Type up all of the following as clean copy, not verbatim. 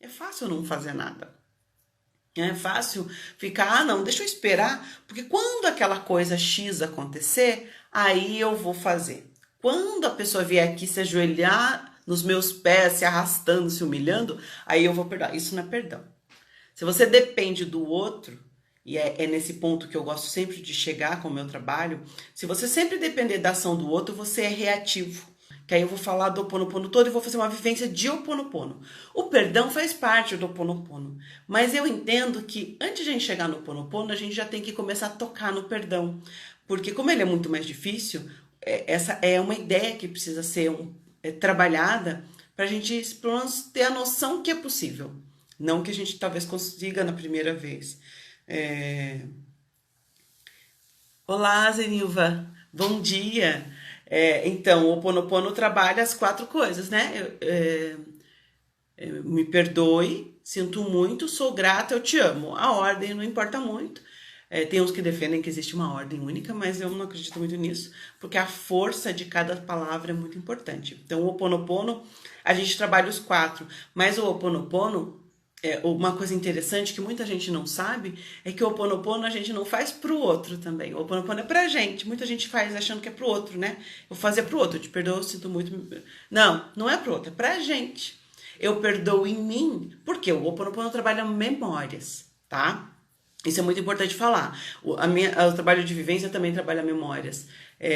fácil não fazer nada. É fácil ficar, não, deixa eu esperar, porque quando aquela coisa X acontecer, aí eu vou fazer. Quando a pessoa vier aqui se ajoelhar nos meus pés, se arrastando, se humilhando, aí eu vou perdoar. Isso não é perdão. Se você depende do outro, e é nesse ponto que eu gosto sempre de chegar com o meu trabalho, se você sempre depender da ação do outro, você é reativo. Que aí eu vou falar do Ho Oponopono todo e vou fazer uma vivência de Ho Oponopono. O perdão faz parte do Ho Oponopono, mas eu entendo que antes de a gente chegar no Ho Oponopono, a gente já tem que começar a tocar no perdão. Porque como ele é muito mais difícil, essa é uma ideia que precisa ser trabalhada para a gente pelo menos ter a noção que é possível. Não que a gente talvez consiga na primeira vez. Olá, Zenilva. Bom dia. Então, o Ho Oponopono trabalha as 4 coisas, né? Me perdoe, sinto muito, sou grata, eu te amo. A ordem não importa muito. Tem uns que defendem que existe uma ordem única, mas eu não acredito muito nisso, porque a força de cada palavra é muito importante. Então, o Ho Oponopono, a gente trabalha os 4, mas o Ho Oponopono, uma coisa interessante que muita gente não sabe, é que o Ho Oponopono a gente não faz pro outro também. O Ho Oponopono é pra gente. Muita gente faz achando que é pro outro, né? Eu vou fazer pro outro, eu te perdoo, sinto muito. Não, não é pro outro, é pra gente. Eu perdoo em mim, porque o Ho Oponopono trabalha memórias, tá? Isso é muito importante falar. O trabalho de vivência também trabalha memórias.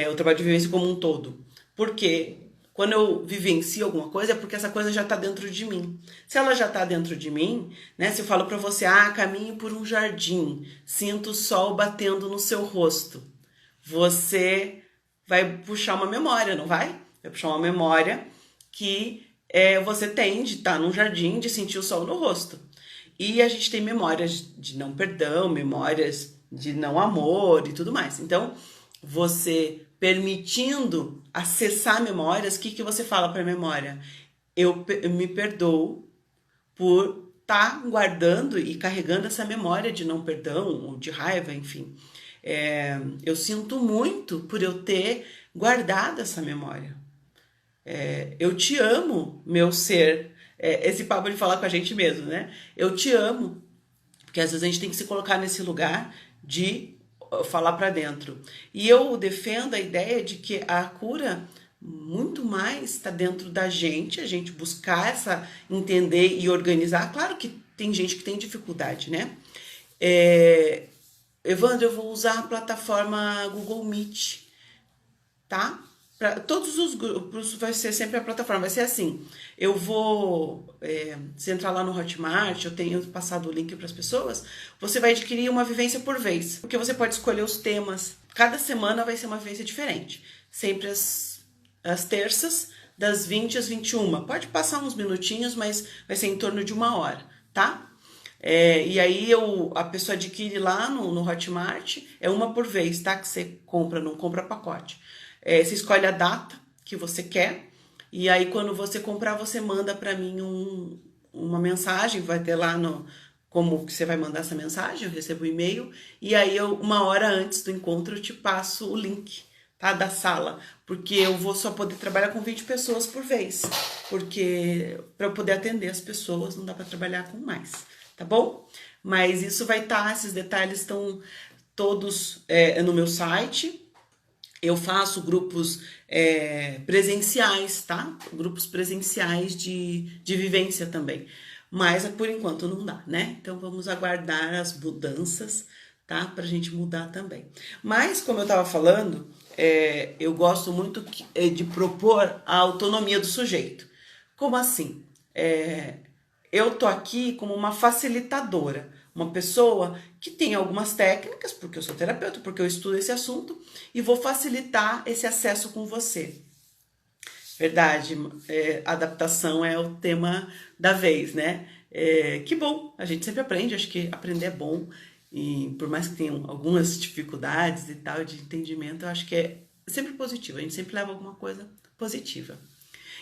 O trabalho de vivência como um todo. Porque quando eu vivencio alguma coisa, é porque essa coisa já está dentro de mim. Se ela já está dentro de mim, né? Se eu falo para você, caminho por um jardim, sinto o sol batendo no seu rosto. Você vai puxar uma memória, não vai? Vai puxar uma memória que você tem de estar num jardim, de sentir o sol no rosto. E a gente tem memórias de não perdão, memórias de não amor e tudo mais. Então, você permitindo acessar memórias, o que você fala para a memória? Eu me perdoo por estar guardando e carregando essa memória de não perdão ou de raiva, enfim. Eu sinto muito por eu ter guardado essa memória. Eu te amo, meu ser. Esse papo de falar com a gente mesmo, né? Eu te amo. Porque às vezes a gente tem que se colocar nesse lugar de falar para dentro. E eu defendo a ideia de que a cura muito mais está dentro da gente, a gente buscar entender e organizar. Claro que tem gente que tem dificuldade, né? Evandro, eu vou usar a plataforma Google Meet, tá? Para todos os grupos vai ser sempre a plataforma, vai ser assim. Eu vou, se entrar lá no Hotmart, eu tenho passado o link para as pessoas, você vai adquirir uma vivência por vez, porque você pode escolher os temas. Cada semana vai ser uma vivência diferente, sempre às terças, das 20 às 21. Pode passar uns minutinhos, mas vai ser em torno de 1 hora, tá? E aí a pessoa adquire lá no Hotmart, uma por vez, tá? Que você compra, não compra pacote. Você escolhe a data que você quer, e aí quando você comprar, você manda para mim uma mensagem, vai ter lá como que você vai mandar essa mensagem, eu recebo o e-mail, e aí 1 hora antes do encontro eu te passo o link, tá, da sala, porque eu vou só poder trabalhar com 20 pessoas por vez, porque para eu poder atender as pessoas não dá para trabalhar com mais, tá bom? Mas isso vai estar, esses detalhes estão todos no meu site. Eu faço grupos presenciais, tá? Grupos presenciais de vivência também. Mas por enquanto não dá, né? Então vamos aguardar as mudanças, tá? Pra gente mudar também. Mas, como eu tava falando, eu gosto muito de propor a autonomia do sujeito. Como assim? Eu tô aqui como uma facilitadora, uma pessoa que tem algumas técnicas, porque eu sou terapeuta, porque eu estudo esse assunto, e vou facilitar esse acesso com você. Verdade, adaptação é o tema da vez, né? Que bom, a gente sempre aprende, acho que aprender é bom, e por mais que tenham algumas dificuldades e tal de entendimento, eu acho que é sempre positivo, a gente sempre leva alguma coisa positiva.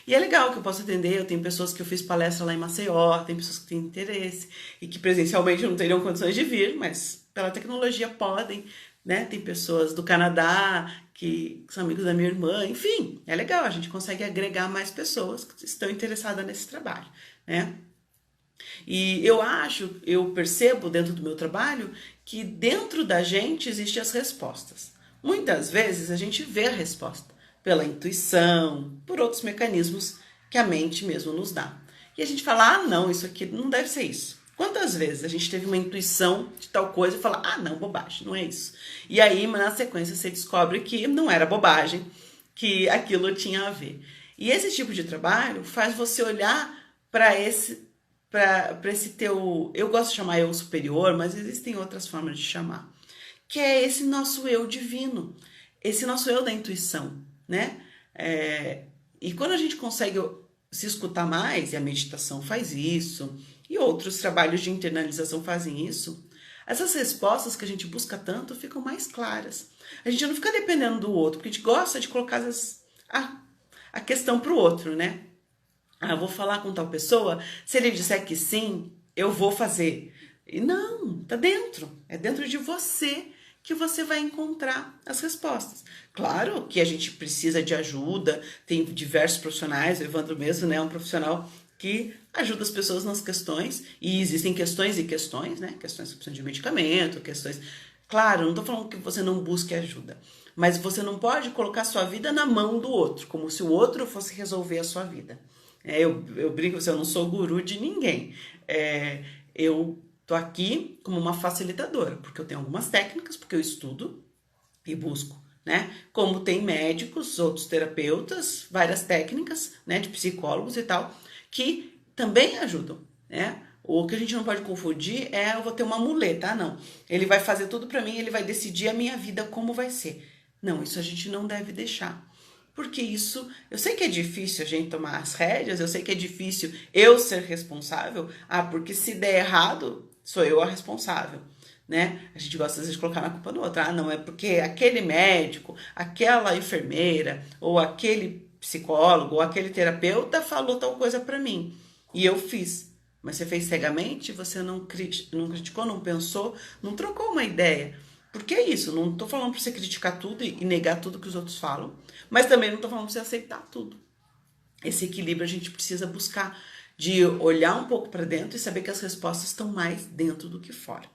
E é legal que eu posso atender, eu tenho pessoas que eu fiz palestra lá em Maceió, tem pessoas que têm interesse e que presencialmente não teriam condições de vir, mas pela tecnologia podem, né? Tem pessoas do Canadá que são amigos da minha irmã, enfim, é legal, a gente consegue agregar mais pessoas que estão interessadas nesse trabalho, né? E eu percebo dentro do meu trabalho que dentro da gente existem as respostas. Muitas vezes a gente vê a resposta pela intuição, por outros mecanismos que a mente mesmo nos dá. E a gente fala, ah, não, isso aqui não deve ser isso. Quantas vezes a gente teve uma intuição de tal coisa e fala, ah, não, bobagem, não é isso. E aí, na sequência, você descobre que não era bobagem, que aquilo tinha a ver. E esse tipo de trabalho faz você olhar para esse teu, eu gosto de chamar eu superior, mas existem outras formas de chamar, que é esse nosso eu divino, esse nosso eu da intuição, né? E quando a gente consegue se escutar mais, e a meditação faz isso, e outros trabalhos de internalização fazem isso, essas respostas que a gente busca tanto ficam mais claras. A gente não fica dependendo do outro, porque a gente gosta de colocar a questão para o outro, né? Ah, eu vou falar com tal pessoa, se ele disser que sim, eu vou fazer. E não, tá dentro. É dentro de você que você vai encontrar as respostas. Claro que a gente precisa de ajuda, tem diversos profissionais, o Evandro mesmo, né, é um profissional que ajuda as pessoas nas questões, e existem questões e questões, né, questões que precisam de medicamento, questões... Claro, não tô falando que você não busque ajuda, mas você não pode colocar sua vida na mão do outro, como se o outro fosse resolver a sua vida. Eu brinco, eu não sou guru de ninguém. Eu tô aqui como uma facilitadora, porque eu tenho algumas técnicas, porque eu estudo e busco, né? Como tem médicos, outros terapeutas, várias técnicas, né, de psicólogos e tal, que também ajudam, né? O que a gente não pode confundir é eu vou ter uma muleta, não. Ele vai fazer tudo para mim, ele vai decidir a minha vida como vai ser. Não, isso a gente não deve deixar. Porque isso, eu sei que é difícil a gente tomar as rédeas, eu sei que é difícil eu ser responsável. Ah, porque se der errado, sou eu a responsável, né? A gente gosta às vezes de colocar na culpa do outro. Ah, não, é porque aquele médico, aquela enfermeira, ou aquele psicólogo, ou aquele terapeuta falou tal coisa pra mim. E eu fiz. Mas você fez cegamente, você não criticou, não pensou, não trocou uma ideia. Porque é isso, não tô falando pra você criticar tudo e negar tudo que os outros falam, mas também não tô falando pra você aceitar tudo. Esse equilíbrio a gente precisa buscar, de olhar um pouco para dentro e saber que as respostas estão mais dentro do que fora,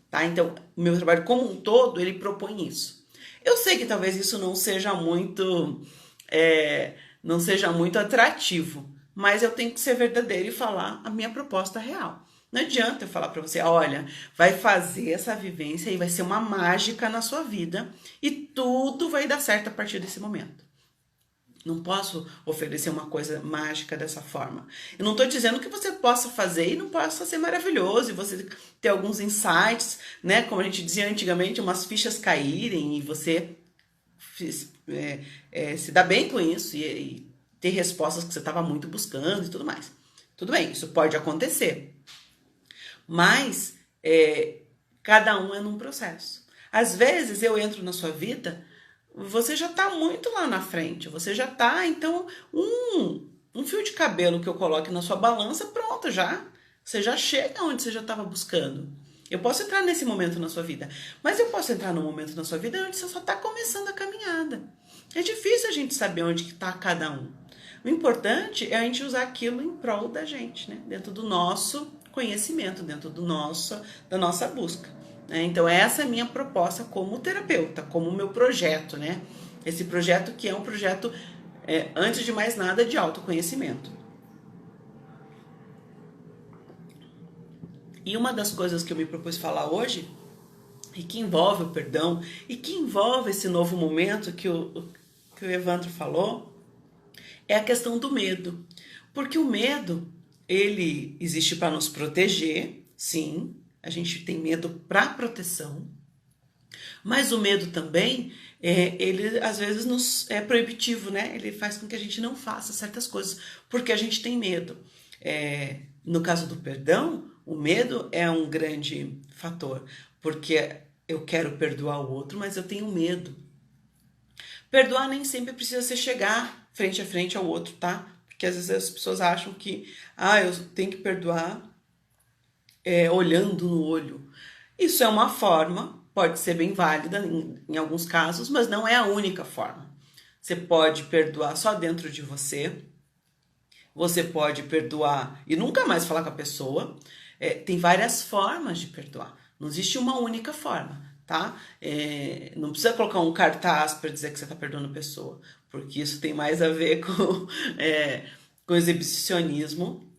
tá? Então, o meu trabalho como um todo, ele propõe isso. Eu sei que talvez isso não seja muito atrativo, mas eu tenho que ser verdadeiro e falar a minha proposta real. Não adianta eu falar para você, olha, vai fazer essa vivência e vai ser uma mágica na sua vida e tudo vai dar certo a partir desse momento. Não posso oferecer uma coisa mágica dessa forma. Eu não estou dizendo que você possa fazer e não possa ser maravilhoso e você ter alguns insights, né? Como a gente dizia antigamente, umas fichas caírem e você se dá bem com isso e ter respostas que você estava muito buscando e tudo mais. Tudo bem, isso pode acontecer. Mas cada um é num processo. Às vezes eu entro na sua vida, você já está muito lá na frente, você já está, então, um fio de cabelo que eu coloque na sua balança, pronto, já. Você já chega onde você já estava buscando. Eu posso entrar nesse momento na sua vida, mas eu posso entrar num momento na sua vida onde você só está começando a caminhada. É difícil a gente saber onde está cada um. O importante é a gente usar aquilo em prol da gente, né? Dentro do nosso conhecimento, dentro da nossa busca. Né? Então, essa é a minha proposta como terapeuta, como meu projeto, né? Esse projeto que é um projeto, antes de mais nada, de autoconhecimento. E uma das coisas que eu me propus falar hoje, e que envolve o perdão, e que envolve esse novo momento que o Evandro falou, é a questão do medo. Porque o medo, ele existe para nos proteger, sim, a gente tem medo para proteção, mas o medo também, ele às vezes nos é proibitivo, né? Ele faz com que a gente não faça certas coisas, porque a gente tem medo. No caso do perdão, o medo é um grande fator, porque eu quero perdoar o outro, mas eu tenho medo. Perdoar nem sempre precisa ser chegar frente a frente ao outro, tá? Porque às vezes as pessoas acham que eu tenho que perdoar olhando no olho. Isso é uma forma, pode ser bem válida em alguns casos, mas não é a única forma. Você pode perdoar só dentro de você, Você pode perdoar e nunca mais falar com a pessoa. Tem várias formas de perdoar. Não existe uma única forma, tá? Não precisa colocar um cartaz para dizer que você está perdoando a pessoa, porque isso tem mais a ver com exibicionismo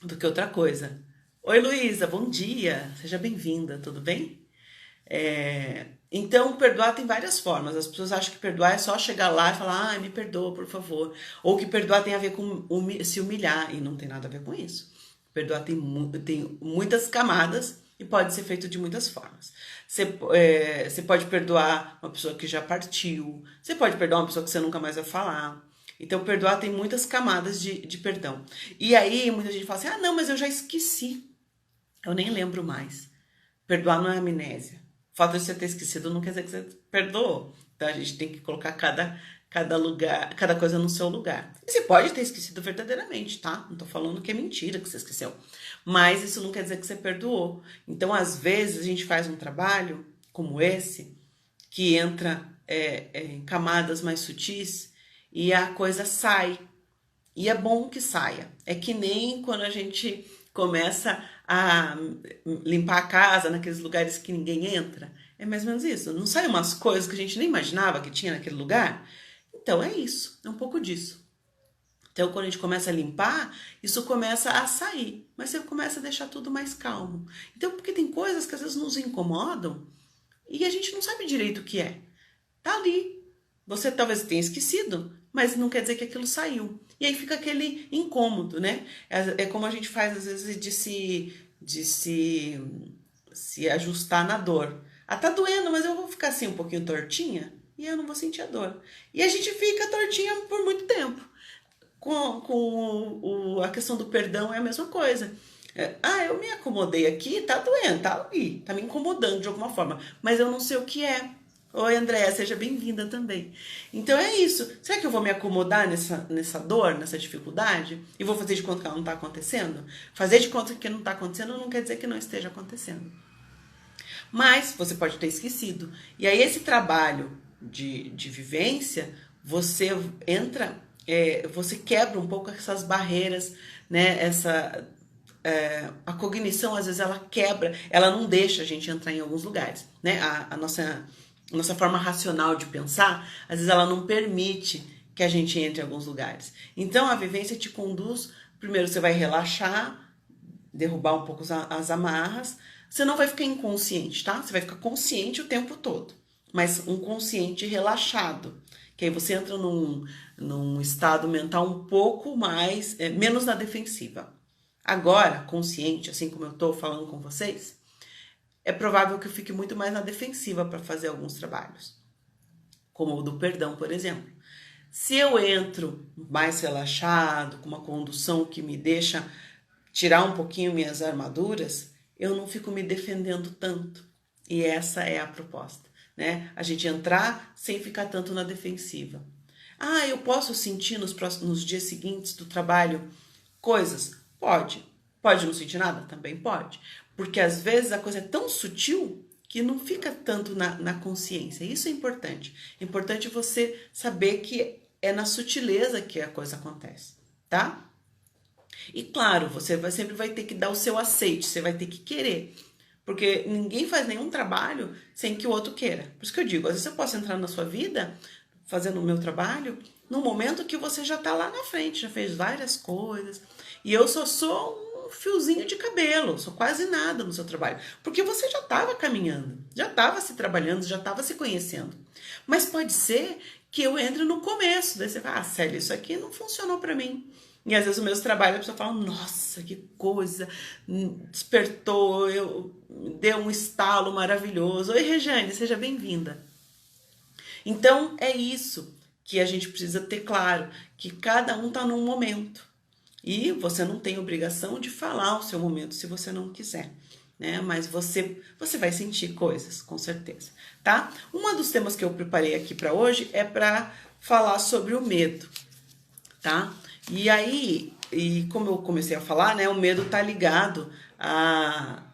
do que outra coisa. Oi, Luísa, bom dia. Seja bem-vinda, tudo bem? Então, perdoar tem várias formas. As pessoas acham que perdoar é só chegar lá e falar, me perdoa, por favor. Ou que perdoar tem a ver com se humilhar, e não tem nada a ver com isso. Perdoar tem muitas camadas e pode ser feito de muitas formas. Você pode perdoar uma pessoa que já partiu, você pode perdoar uma pessoa que você nunca mais vai falar. Então, perdoar tem muitas camadas de perdão. E aí, muita gente fala assim, não, mas eu já esqueci. Eu nem lembro mais. Perdoar não é amnésia. O fato de você ter esquecido não quer dizer que você perdoou. Então a gente tem que colocar cada lugar, cada coisa no seu lugar. E você pode ter esquecido verdadeiramente, tá? Não tô falando que é mentira que você esqueceu. Mas isso não quer dizer que você perdoou. Então, às vezes, a gente faz um trabalho como esse, que entra em camadas mais sutis e a coisa sai. E é bom que saia. É que nem quando a gente começa a limpar a casa naqueles lugares que ninguém entra. É mais ou menos isso. Não saem umas coisas que a gente nem imaginava que tinha naquele lugar? Então é isso, é um pouco disso. Então quando a gente começa a limpar, isso começa a sair. Mas você começa a deixar tudo mais calmo. Então porque tem coisas que às vezes nos incomodam e a gente não sabe direito o que é. Tá ali. Você talvez tenha esquecido, mas não quer dizer que aquilo saiu. E aí fica aquele incômodo, né? É como a gente faz às vezes de se ajustar na dor. Tá doendo, mas eu vou ficar assim um pouquinho tortinha e eu não vou sentir a dor. E a gente fica tortinha por muito tempo. Com a questão do perdão é a mesma coisa. Eu me acomodei aqui, tá doendo, tá ali, tá me incomodando de alguma forma, mas eu não sei o que é. Oi, Andréa, seja bem-vinda também. Então é isso. Será que eu vou me acomodar nessa dor, nessa dificuldade? E vou fazer de conta que ela não está acontecendo? Fazer de conta que não está acontecendo não quer dizer que não esteja acontecendo. Mas você pode ter esquecido. E aí esse trabalho de vivência, você entra, você quebra um pouco essas barreiras, né? A cognição, às vezes, ela quebra, ela não deixa a gente entrar em alguns lugares, né? A nossa forma racional de pensar, às vezes ela não permite que a gente entre em alguns lugares. Então, a vivência te conduz, primeiro você vai relaxar, derrubar um pouco as amarras, você não vai ficar inconsciente, tá? Você vai ficar consciente o tempo todo, mas um consciente relaxado, que aí você entra num estado mental um pouco mais, menos na defensiva. Agora, consciente, assim como eu tô falando com vocês, é provável que eu fique muito mais na defensiva para fazer alguns trabalhos, como o do perdão, por exemplo. Se eu entro mais relaxado, com uma condução que me deixa tirar um pouquinho minhas armaduras, eu não fico me defendendo tanto. E essa é a proposta, né? A gente entrar sem ficar tanto na defensiva. Eu posso sentir nos dias seguintes do trabalho coisas? Pode. Pode não sentir nada? Também pode. Porque às vezes a coisa é tão sutil que não fica tanto na consciência. Isso é importante. É importante você saber que é na sutileza que a coisa acontece, tá? E claro, você sempre vai ter que dar o seu aceite, você vai ter que querer. Porque ninguém faz nenhum trabalho sem que o outro queira. Por isso que eu digo, às vezes eu posso entrar na sua vida, fazendo o meu trabalho, num momento que você já está lá na frente, já fez várias coisas. E eu só sou um fiozinho de cabelo, sou quase nada no seu trabalho. Porque você já estava caminhando, já estava se trabalhando, já estava se conhecendo. Mas pode ser que eu entre no começo. Daí você fala, Célia, isso aqui não funcionou para mim. E às vezes o meu trabalho a pessoa fala, nossa, que coisa, despertou, deu um estalo maravilhoso. Oi, Regiane, seja bem-vinda. Então, é isso que a gente precisa ter claro, que cada um está num momento. E você não tem obrigação de falar o seu momento se você não quiser, né? Mas você vai sentir coisas, com certeza, tá? Um dos temas que eu preparei aqui para hoje é para falar sobre o medo, tá? E aí, como eu comecei a falar, né? O medo tá ligado a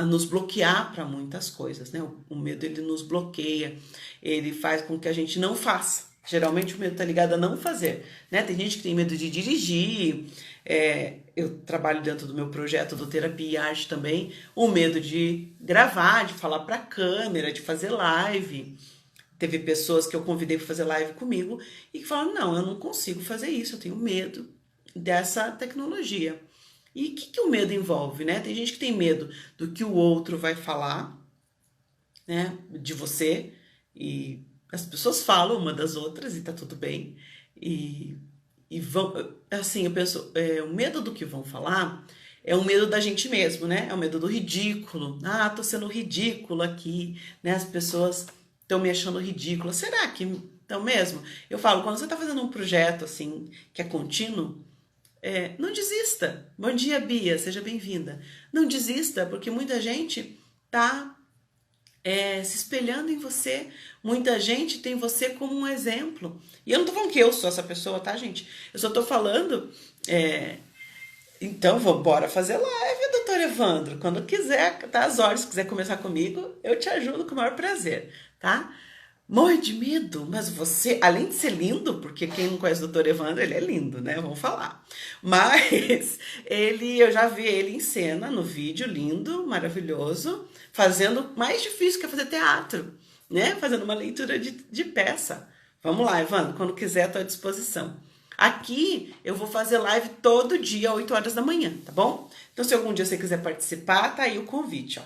nos bloquear para muitas coisas, né? O medo, ele nos bloqueia, ele faz com que a gente não faça. Geralmente o medo está ligado a não fazer, né? Tem gente que tem medo de dirigir, eu trabalho dentro do meu projeto do Terapia e Arte também, o medo de gravar, de falar para a câmera, de fazer live. Teve pessoas que eu convidei para fazer live comigo e que falaram, não, eu não consigo fazer isso, eu tenho medo dessa tecnologia. E o que o medo envolve, né? Tem gente que tem medo do que o outro vai falar, né, de você, e as pessoas falam uma das outras e tá tudo bem. E vão, assim, eu penso, o medo do que vão falar é o medo da gente mesmo, né? É o medo do ridículo. Ah, tô sendo ridículo aqui, né? As pessoas estão me achando ridícula. Será que estão mesmo? Eu falo, quando você tá fazendo um projeto assim, que é contínuo, não desista. Bom dia, Bia, seja bem-vinda. Não desista, porque muita gente tá se espelhando em você. Muita gente tem você como um exemplo. E eu não tô falando que eu sou essa pessoa, tá, gente? Eu só tô falando. Então, bora fazer live, doutor Evandro. Quando quiser, tá às horas, se quiser começar comigo, eu te ajudo com o maior prazer, tá? Morre de medo, mas você, além de ser lindo, porque quem não conhece o doutor Evandro, ele é lindo, né? Vamos falar. Mas eu já vi ele em cena, no vídeo, lindo, maravilhoso, fazendo mais difícil que é fazer teatro, né? Fazendo uma leitura de peça. Vamos lá, Evandro, quando quiser, estou à disposição. Aqui eu vou fazer live todo dia, 8 horas da manhã, tá bom? Então, se algum dia você quiser participar, tá aí o convite, ó.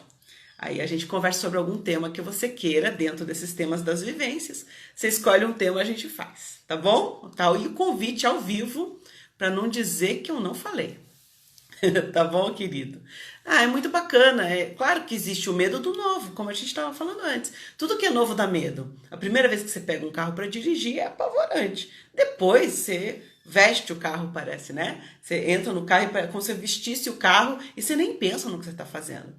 Aí a gente conversa sobre algum tema que você queira dentro desses temas das vivências. Você escolhe um tema, a gente faz, tá bom? Tá aí o convite ao vivo, para não dizer que eu não falei. Tá bom, querido? É muito bacana. É claro que existe o medo do novo, como a gente estava falando antes. Tudo que é novo dá medo. A primeira vez que você pega um carro para dirigir é apavorante. Depois você veste o carro, parece, né? Você entra no carro e como se você vestisse o carro e você nem pensa no que você está fazendo.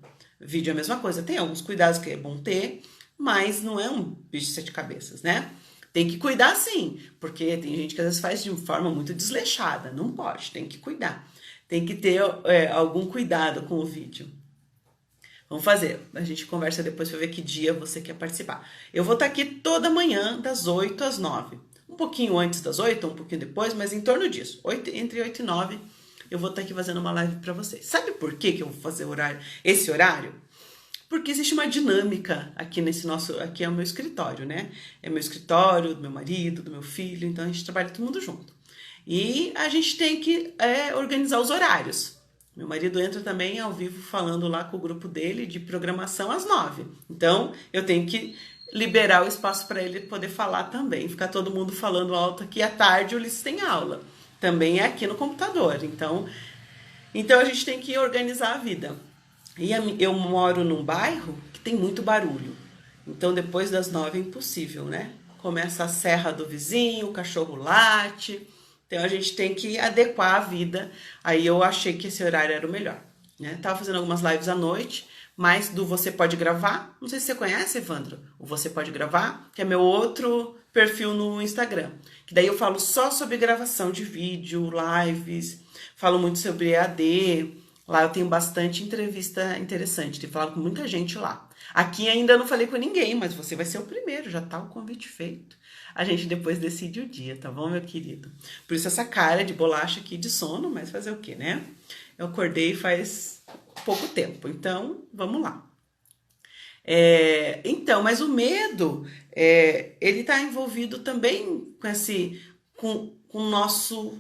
Vídeo é a mesma coisa. Tem alguns cuidados que é bom ter, mas não é um bicho de 7 cabeças, né? Tem que cuidar sim, porque tem gente que às vezes faz de uma forma muito desleixada. Não pode, tem que cuidar. Tem que ter algum cuidado com o vídeo. Vamos fazer. A gente conversa depois para ver que dia você quer participar. Eu vou estar aqui toda manhã, das 8 às 9. Um pouquinho antes das 8, um pouquinho depois, mas em torno disso. Entre 8 e 9, eu vou estar aqui fazendo uma live para vocês. Sabe por que eu vou fazer esse horário? Porque existe uma dinâmica aqui aqui é o meu escritório, né? É meu escritório, do meu marido, do meu filho, então a gente trabalha todo mundo junto. E a gente tem que organizar os horários. Meu marido entra também ao vivo falando lá com o grupo dele de programação às 9. Então, eu tenho que liberar o espaço para ele poder falar também. Ficar todo mundo falando alto aqui. À tarde, o Ulisses tem aula. Também é aqui no computador. Então a gente tem que organizar a vida. E eu moro num bairro que tem muito barulho. Então, depois das 9 é impossível, né? Começa a serra do vizinho, o cachorro late. Então, a gente tem que adequar a vida. Aí eu achei que esse horário era o melhor, né? Tava fazendo algumas lives à noite, mas do Você Pode Gravar. Não sei se você conhece, Evandro. O Você Pode Gravar, que é meu outro perfil no Instagram. Que daí eu falo só sobre gravação de vídeo, lives. Falo muito sobre EAD. Lá eu tenho bastante entrevista interessante. Tenho falado com muita gente lá. Aqui ainda não falei com ninguém, mas você vai ser o primeiro. Já tá o convite feito. A gente depois decide o dia, tá bom, meu querido? Por isso essa cara de bolacha aqui de sono, mas fazer o quê, né? Eu acordei faz pouco tempo, então vamos lá. Mas o medo, ele tá envolvido também com o nosso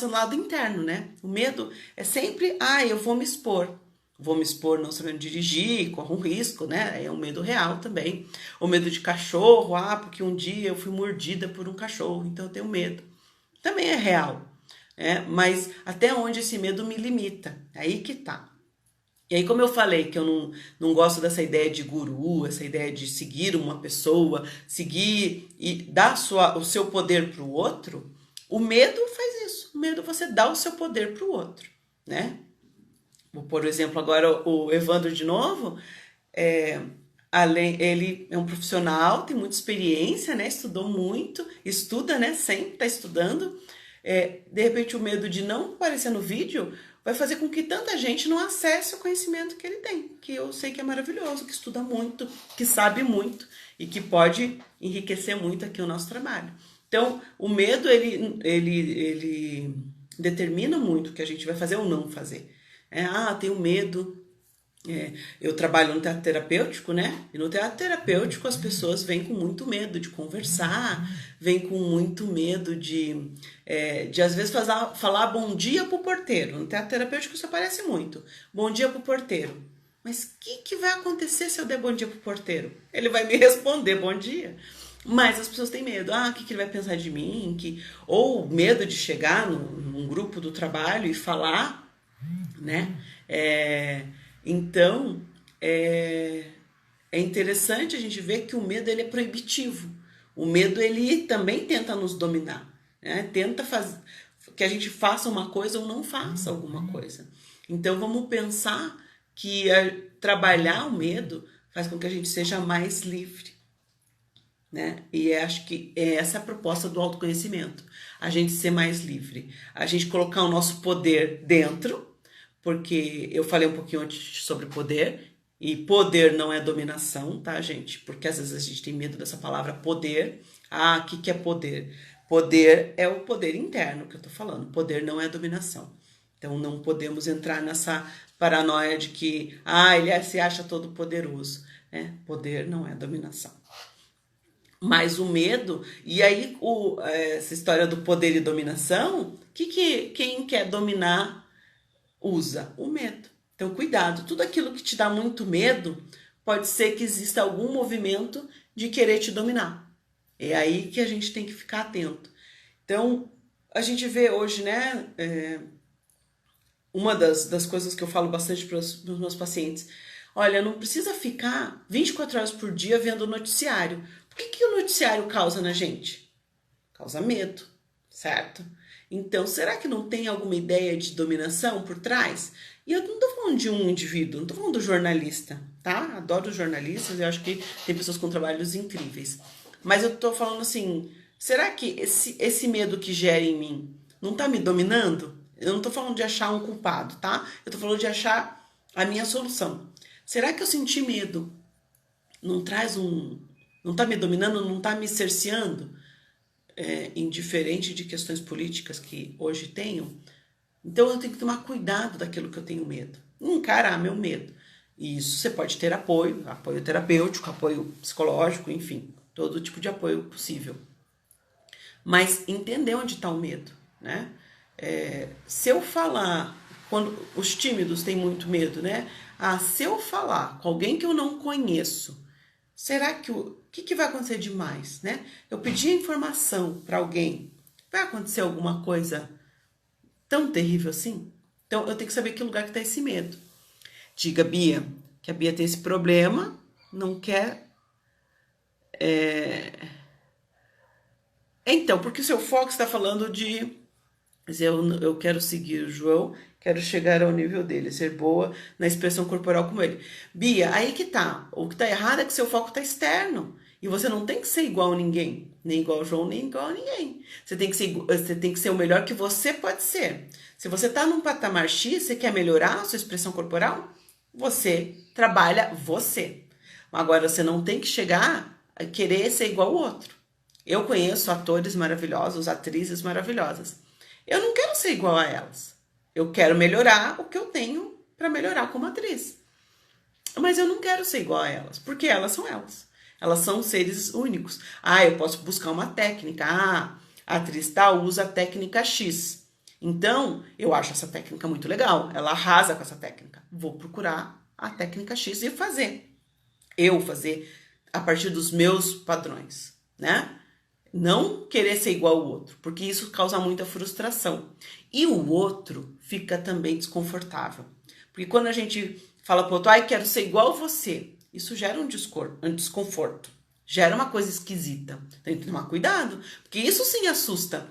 lado interno, né? O medo é sempre, eu vou me expor. Vou me expor não sabendo dirigir, corro um risco, né? É um medo real também. O medo de cachorro, porque um dia eu fui mordida por um cachorro, então eu tenho medo. Também é real, né? Mas até onde esse medo me limita? É aí que tá. E aí, como eu falei que eu não gosto dessa ideia de guru, essa ideia de seguir uma pessoa, seguir e dar o seu poder para o outro, o medo faz isso. O medo você dá o seu poder para o outro, né? Por exemplo, agora o Evandro de novo, ele é um profissional, tem muita experiência, né? Estudou muito, estuda, né? Sempre está estudando. De repente o medo de não aparecer no vídeo, vai fazer com que tanta gente não acesse o conhecimento que ele tem, que eu sei que é maravilhoso, que estuda muito, que sabe muito e que pode enriquecer muito aqui o nosso trabalho. Então, o medo, ele determina muito o que a gente vai fazer ou não fazer. Tenho medo. Eu trabalho no teatro terapêutico, né? E no teatro terapêutico as pessoas vêm com muito medo de conversar, vêm com muito medo de às vezes falar bom dia pro porteiro. No teatro terapêutico isso aparece muito. Bom dia pro porteiro. Mas o que vai acontecer se eu der bom dia pro porteiro? Ele vai me responder bom dia. Mas as pessoas têm medo. O que ele vai pensar de mim? Ou medo de chegar num grupo do trabalho e falar, né? Então, é interessante a gente ver que o medo ele é proibitivo. O medo ele também tenta nos dominar, né? Tenta que a gente faça uma coisa ou não faça alguma coisa. Então, vamos pensar que trabalhar o medo faz com que a gente seja mais livre, né? E acho que é essa a proposta do autoconhecimento. A gente ser mais livre. A gente colocar o nosso poder dentro, porque eu falei um pouquinho antes sobre poder, e poder não é dominação, tá, gente? Porque às vezes a gente tem medo dessa palavra poder. O que é poder? Poder é o poder interno que eu tô falando. Poder não é dominação. Então não podemos entrar nessa paranoia de que ele se acha todo poderoso, né? Poder não é dominação. Mas o medo, e aí essa história do poder e dominação, quem quer dominar usa o medo. Então, cuidado, tudo aquilo que te dá muito medo, pode ser que exista algum movimento de querer te dominar. É aí que a gente tem que ficar atento. Então, a gente vê hoje, né, uma das coisas que eu falo bastante para os meus pacientes, olha, não precisa ficar 24 horas por dia vendo o noticiário. Por que o noticiário causa na gente? Causa medo, certo? Então, será que não tem alguma ideia de dominação por trás? E eu não tô falando de um indivíduo, não tô falando do jornalista, tá? Adoro os jornalistas, eu acho que tem pessoas com trabalhos incríveis. Mas eu tô falando assim, será que esse medo que gera em mim não tá me dominando? Eu não tô falando de achar um culpado, tá? Eu tô falando de achar a minha solução. Será que eu senti medo não tá me dominando, não tá me cerceando? Indiferente de questões políticas que hoje tenho, então eu tenho que tomar cuidado daquilo que eu tenho medo, encarar meu medo. E isso você pode ter apoio terapêutico, apoio psicológico, enfim, todo tipo de apoio possível. Mas entender onde está o medo, né? Se eu falar, quando os tímidos têm muito medo, né? Se eu falar com alguém que eu não conheço, será que o que vai acontecer demais, né? Eu pedi informação para alguém, vai acontecer alguma coisa tão terrível assim? Então, eu tenho que saber que lugar que está esse medo. Diga, Bia, que a Bia tem esse problema, não quer... Então, porque o seu foco está falando de... Eu quero seguir o João, quero chegar ao nível dele, ser boa na expressão corporal como ele. Bia, aí que tá. O que tá errado é que seu foco tá externo. E você não tem que ser igual a ninguém. Nem igual ao João, nem igual a ninguém. Você tem que ser o melhor que você pode ser. Se você tá num patamar X, você quer melhorar a sua expressão corporal, você trabalha você. Agora, você não tem que chegar a querer ser igual ao outro. Eu conheço atores maravilhosos, atrizes maravilhosas. Eu não quero ser igual a elas. Eu quero melhorar o que eu tenho para melhorar como atriz. Mas eu não quero ser igual a elas, porque elas são elas. Elas são seres únicos. Eu posso buscar uma técnica. A atriz tal usa a técnica X. Então, eu acho essa técnica muito legal. Ela arrasa com essa técnica. Vou procurar a técnica X e fazer. Eu fazer a partir dos meus padrões, né? Não querer ser igual ao outro, porque isso causa muita frustração. E o outro fica também desconfortável. Porque quando a gente fala pro outro, quero ser igual a você, isso gera um desconforto, gera uma coisa esquisita. Tem que tomar cuidado, porque isso sim assusta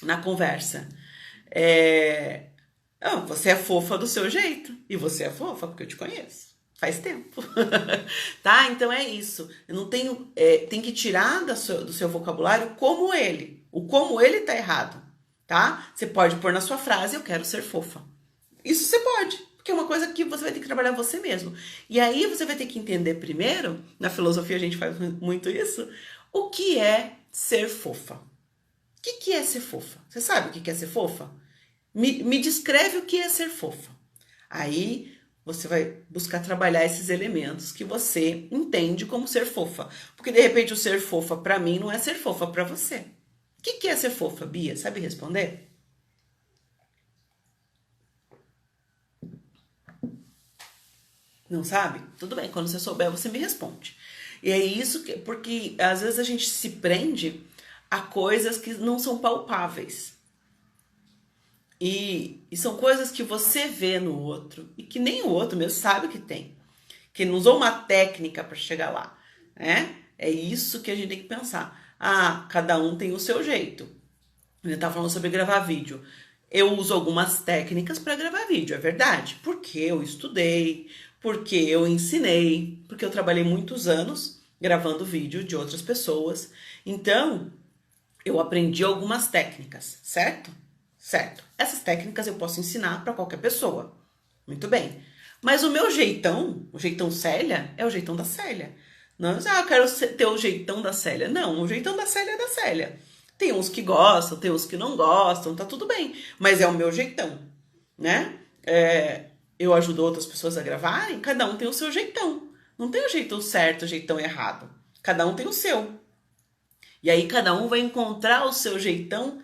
na conversa. Você é fofa do seu jeito, e você é fofa porque eu te conheço. Faz tempo. Tá? Então é isso. Eu não tenho... tem que tirar do seu vocabulário como ele. O como ele tá errado. tá? Você pode pôr na sua frase, eu quero ser fofa. Isso você pode, porque é uma coisa que você vai ter que trabalhar você mesmo. E aí você vai ter que entender primeiro, na filosofia a gente faz muito isso, o que é ser fofa. O que é ser fofa? Você sabe o que é ser fofa? Me descreve o que é ser fofa. Aí você vai buscar trabalhar esses elementos que você entende como ser fofa. Porque de repente o ser fofa para mim não é ser fofa para você. O que é ser fofa, Bia? Sabe responder? Não sabe? Tudo bem, quando você souber você me responde. E é isso que, porque às vezes a gente se prende a coisas que não são palpáveis. E são coisas que você vê no outro e que nem o outro mesmo sabe que tem. Que não usou uma técnica para chegar lá, né? É isso que a gente tem que pensar. Ah, cada um tem o seu jeito. A gente tá falando sobre gravar vídeo. Eu uso algumas técnicas para gravar vídeo, é verdade. Porque eu estudei, porque eu ensinei, porque eu trabalhei muitos anos gravando vídeo de outras pessoas. Então, eu aprendi algumas técnicas, certo? Certo. Essas técnicas eu posso ensinar para qualquer pessoa. Muito bem. Mas o meu jeitão, o jeitão Célia, é o jeitão da Célia. Não, eu quero ter o jeitão da Célia. Não, o jeitão da Célia é da Célia. Tem uns que gostam, tem uns que não gostam, tá tudo bem. Mas é o meu jeitão, né? Eu ajudo outras pessoas a gravarem, cada um tem o seu jeitão. Não tem o jeitão certo, o jeitão errado. Cada um tem o seu. E aí cada um vai encontrar o seu jeitão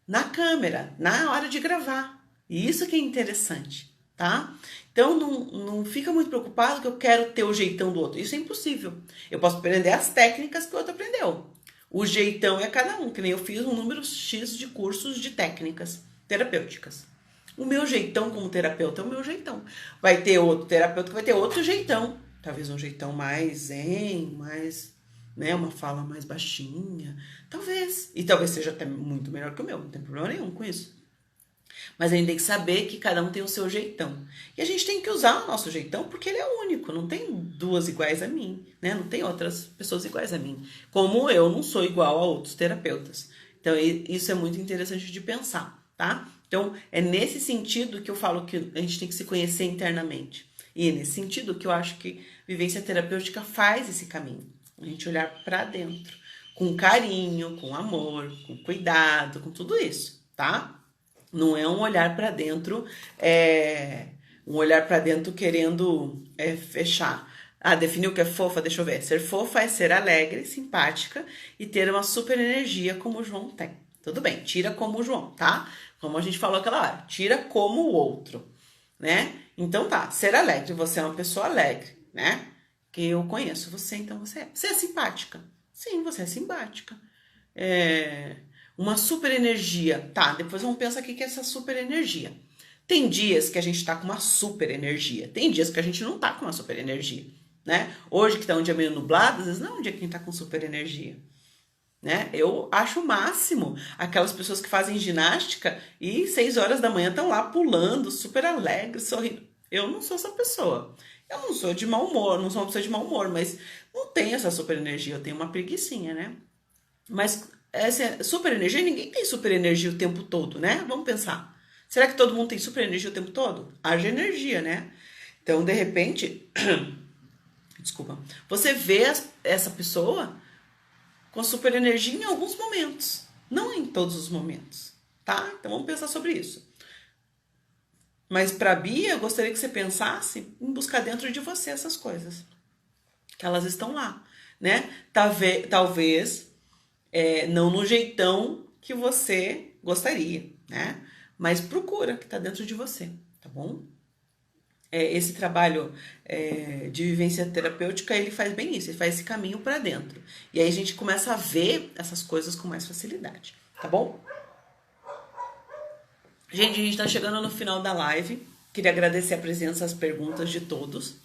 na câmera, na hora de gravar. E isso que é interessante, tá? Então não fica muito preocupado que eu quero ter o jeitão do outro. Isso é impossível. Eu posso aprender as técnicas que o outro aprendeu. O jeitão é cada um, que nem eu fiz um número X de cursos de técnicas terapêuticas. O meu jeitão como terapeuta é o meu jeitão. Vai ter outro terapeuta que vai ter outro jeitão. Talvez um jeitão mais zen, mais, né, uma fala mais baixinha. Talvez. E talvez seja até muito melhor que o meu. Não tem problema nenhum com isso. Mas a gente tem que saber que cada um tem o seu jeitão. E a gente tem que usar o nosso jeitão porque ele é único. Não tem duas iguais a mim, né? Não tem outras pessoas iguais a mim. Como eu não sou igual a outros terapeutas. Então, isso é muito interessante de pensar, tá? Então, é nesse sentido que eu falo que a gente tem que se conhecer internamente. E é nesse sentido que eu acho que vivência terapêutica faz esse caminho. A gente olhar para dentro, com carinho, com amor, com cuidado, com tudo isso, tá? Não é um olhar para dentro, um olhar para dentro querendo fechar. Ah, definiu o que é fofa? Deixa eu ver. Ser fofa é ser alegre, simpática e ter uma super energia como o João tem. Tudo bem, tira como o João, tá? Como a gente falou aquela hora, tira como o outro, né? Então tá, ser alegre, você é uma pessoa alegre, né? Que eu conheço você, então você é. Você é simpática? Sim, você é simpática. Uma super energia. Tá, depois vamos pensar o que é essa super energia. Tem dias que a gente tá com uma super energia. Tem dias que a gente não tá com uma super energia, né? Hoje que tá um dia meio nublado, às vezes não é um dia que a gente tá com super energia, né? Eu acho o máximo aquelas pessoas que fazem ginástica e 6 horas da manhã estão lá pulando, super alegres, sorrindo. Eu não sou essa pessoa. Eu não sou de mau humor, não sou uma pessoa de mau humor, mas não tenho essa super energia, eu tenho uma preguicinha, né? Mas essa super energia, ninguém tem super energia o tempo todo, né? Vamos pensar. Será que todo mundo tem super energia o tempo todo? Haja energia, né? Então, de repente, desculpa, você vê essa pessoa com super energia em alguns momentos, não em todos os momentos, tá? Então vamos pensar sobre isso. Mas para Bia, eu gostaria que você pensasse em buscar dentro de você essas coisas, que elas estão lá, né? Talvez não no jeitão que você gostaria, né? Mas procura que tá dentro de você, tá bom? Esse trabalho de vivência terapêutica, ele faz bem isso, ele faz esse caminho para dentro. E aí a gente começa a ver essas coisas com mais facilidade, tá bom? Gente, a gente tá chegando no final da live. Queria agradecer a presença, as perguntas de todos.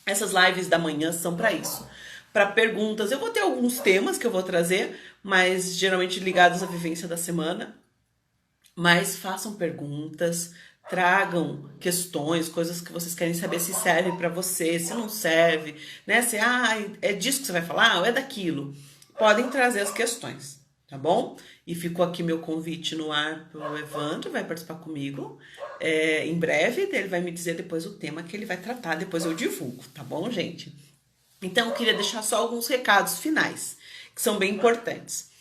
Essas lives da manhã são para isso, para perguntas. Eu vou ter alguns temas que eu vou trazer, mas geralmente ligados à vivência da semana. Mas façam perguntas, tragam questões, coisas que vocês querem saber se serve para você, se não serve, né? Se é disso que você vai falar ou é daquilo. Podem trazer as questões, tá bom? E ficou aqui meu convite no ar pro Evandro, vai participar comigo em breve, ele vai me dizer depois o tema que ele vai tratar, depois eu divulgo, tá bom, gente? Então, eu queria deixar só alguns recados finais, que são bem importantes.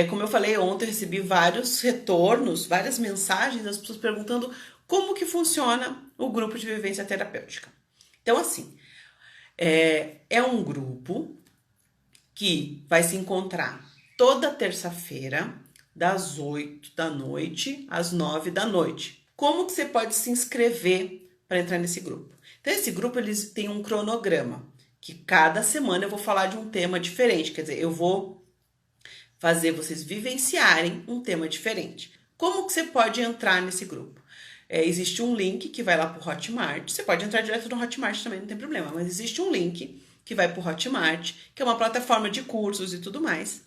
Como eu falei ontem, eu recebi vários retornos, várias mensagens das pessoas perguntando como que funciona o grupo de vivência terapêutica. Então, assim, é um grupo que vai se encontrar toda terça-feira, das 8 da noite às 9 da noite. Como que você pode se inscrever para entrar nesse grupo? Então, esse grupo eles tem um cronograma, que cada semana eu vou falar de um tema diferente, quer dizer, eu vou fazer vocês vivenciarem um tema diferente. Como que você pode entrar nesse grupo? Existe um link que vai lá para o Hotmart, você pode entrar direto no Hotmart também, não tem problema, mas existe um link que vai para o Hotmart, que é uma plataforma de cursos e tudo mais.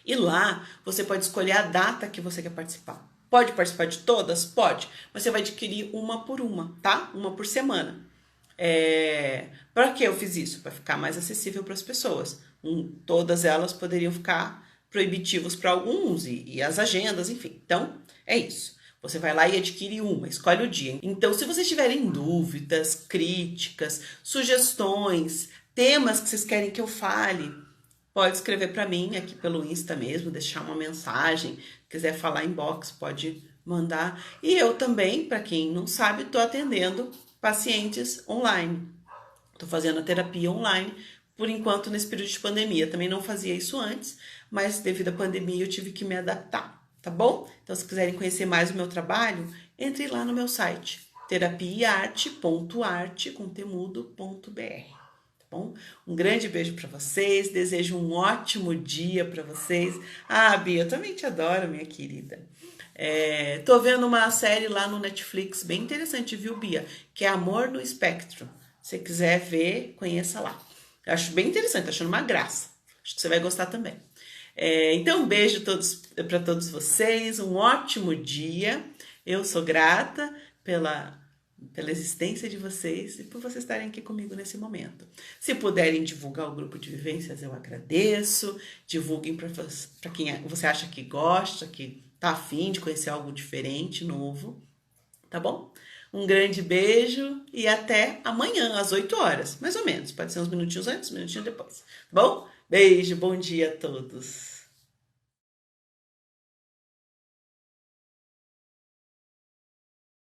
E lá você pode escolher a data que você quer participar. Pode participar de todas? Pode, mas você vai adquirir uma por uma, tá? Uma por semana. Para que eu fiz isso? Para ficar mais acessível para as pessoas. Todas elas poderiam ficar proibitivos para alguns e as agendas, enfim. Então, é isso. Você vai lá e adquire uma, escolhe o dia. Então, se vocês tiverem dúvidas, críticas, sugestões, temas que vocês querem que eu fale, pode escrever para mim aqui pelo Insta mesmo, deixar uma mensagem. Se quiser falar inbox, pode mandar. E eu também, para quem não sabe, estou atendendo pacientes online. Estou fazendo a terapia online, por enquanto, nesse período de pandemia. Também não fazia isso antes, mas devido à pandemia eu tive que me adaptar, tá bom? Então, se quiserem conhecer mais o meu trabalho, entre lá no meu site, terapiaarte.arte.br. Bom, um grande beijo para vocês, desejo um ótimo dia para vocês. Bia, eu também te adoro, minha querida. Tô vendo uma série lá no Netflix, bem interessante, viu, Bia? Que é Amor no Espectro. Se você quiser ver, conheça lá. Eu acho bem interessante, tô achando uma graça. Acho que você vai gostar também. Então, um beijo para todos vocês, um ótimo dia. Eu sou grata pela existência de vocês e por vocês estarem aqui comigo nesse momento. Se puderem divulgar o grupo de vivências, eu agradeço. Divulguem para quem você acha que gosta, que tá afim de conhecer algo diferente, novo. Tá bom? Um grande beijo e até amanhã, às 8 horas, mais ou menos. Pode ser uns minutinhos antes, uns minutinhos depois. Tá bom? Beijo, bom dia a todos.